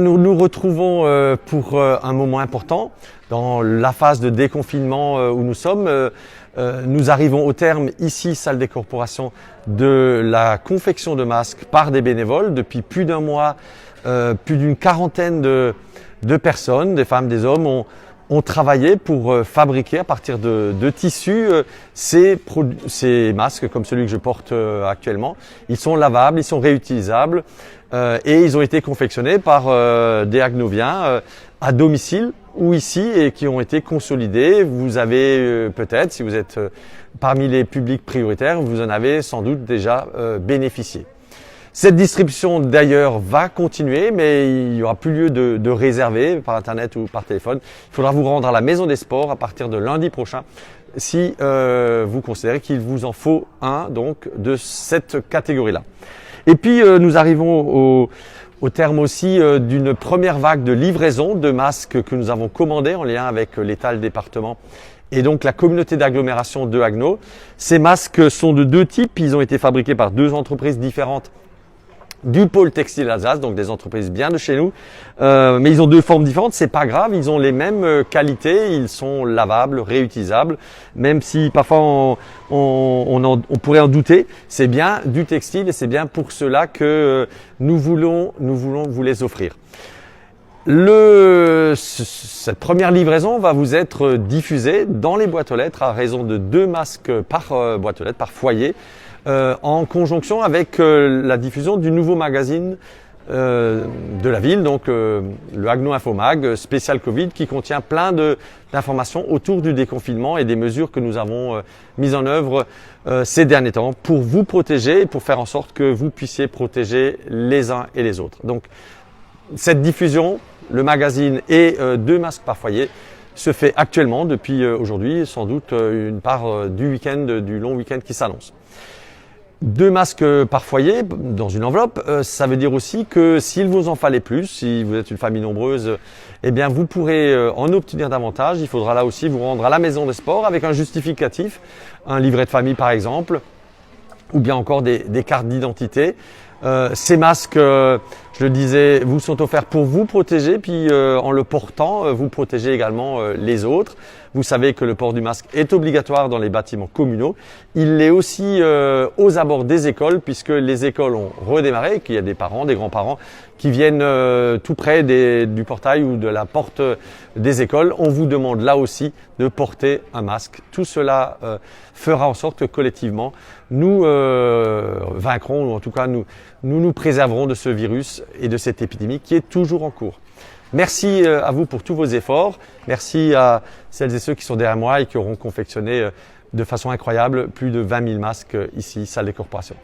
Nous nous retrouvons pour un moment important dans la phase de déconfinement où nous sommes. Nous arrivons au terme, ici, salle des corporations, de la confection de masques par des bénévoles. Depuis plus d'un mois, plus d'une quarantaine de personnes, des femmes, des hommes, ont travaillé pour fabriquer à partir de tissus ces masques comme celui que je porte actuellement. Ils sont lavables, ils sont réutilisables et ils ont été confectionnés par des agnoviens à domicile ou ici et qui ont été consolidés. Vous avez peut-être, si vous êtes parmi les publics prioritaires, vous en avez sans doute déjà bénéficié. Cette distribution d'ailleurs va continuer, mais il n'y aura plus lieu de réserver par internet ou par téléphone. Il faudra vous rendre à la Maison des Sports à partir de lundi prochain si vous considérez qu'il vous en faut un donc de cette catégorie-là. Et puis nous arrivons au terme aussi d'une première vague de livraison de masques que nous avons commandés en lien avec l'État, le département et donc la communauté d'agglomération de Haguenau. Ces masques sont de deux types, ils ont été fabriqués par deux entreprises différentes du pôle textile Alsace, donc des entreprises bien de chez nous, mais ils ont deux formes différentes, c'est pas grave, ils ont les mêmes qualités, ils sont lavables, réutilisables, même si parfois on pourrait en douter, c'est bien du textile et c'est bien pour cela que nous voulons vous les offrir. Cette première livraison va vous être diffusée dans les boîtes aux lettres à raison de 2 masques par boîte aux lettres, par foyer, en conjonction avec la diffusion du nouveau magazine de la ville, donc le Haguenau Infomag spécial Covid, qui contient plein d'informations autour du déconfinement et des mesures que nous avons mises en œuvre ces derniers temps pour vous protéger et pour faire en sorte que vous puissiez protéger les uns et les autres. Donc cette diffusion, le magazine et 2 masques par foyer se fait actuellement depuis aujourd'hui, sans doute une part du long week-end qui s'annonce. 2 masques par foyer dans une enveloppe, ça veut dire aussi que s'il vous en fallait plus, si vous êtes une famille nombreuse, eh bien vous pourrez en obtenir davantage. Il faudra là aussi vous rendre à la Maison des Sports avec un justificatif, un livret de famille par exemple, ou bien encore des cartes d'identité. Ces masques, je le disais, vous sont offerts pour vous protéger, puis en le portant, vous protégez également les autres. Vous savez que le port du masque est obligatoire dans les bâtiments communaux. Il l'est aussi aux abords des écoles, puisque les écoles ont redémarré, qu'il y a des parents, des grands-parents qui viennent tout près du portail ou de la porte des écoles. On vous demande là aussi de porter un masque. Tout cela fera en sorte que collectivement, nous vaincrons, ou en tout cas nous préserverons de ce virus et de cette épidémie qui est toujours en cours. Merci à vous pour tous vos efforts. Merci à celles et ceux qui sont derrière moi et qui auront confectionné de façon incroyable plus de 20 000 masques ici, salle des corporations.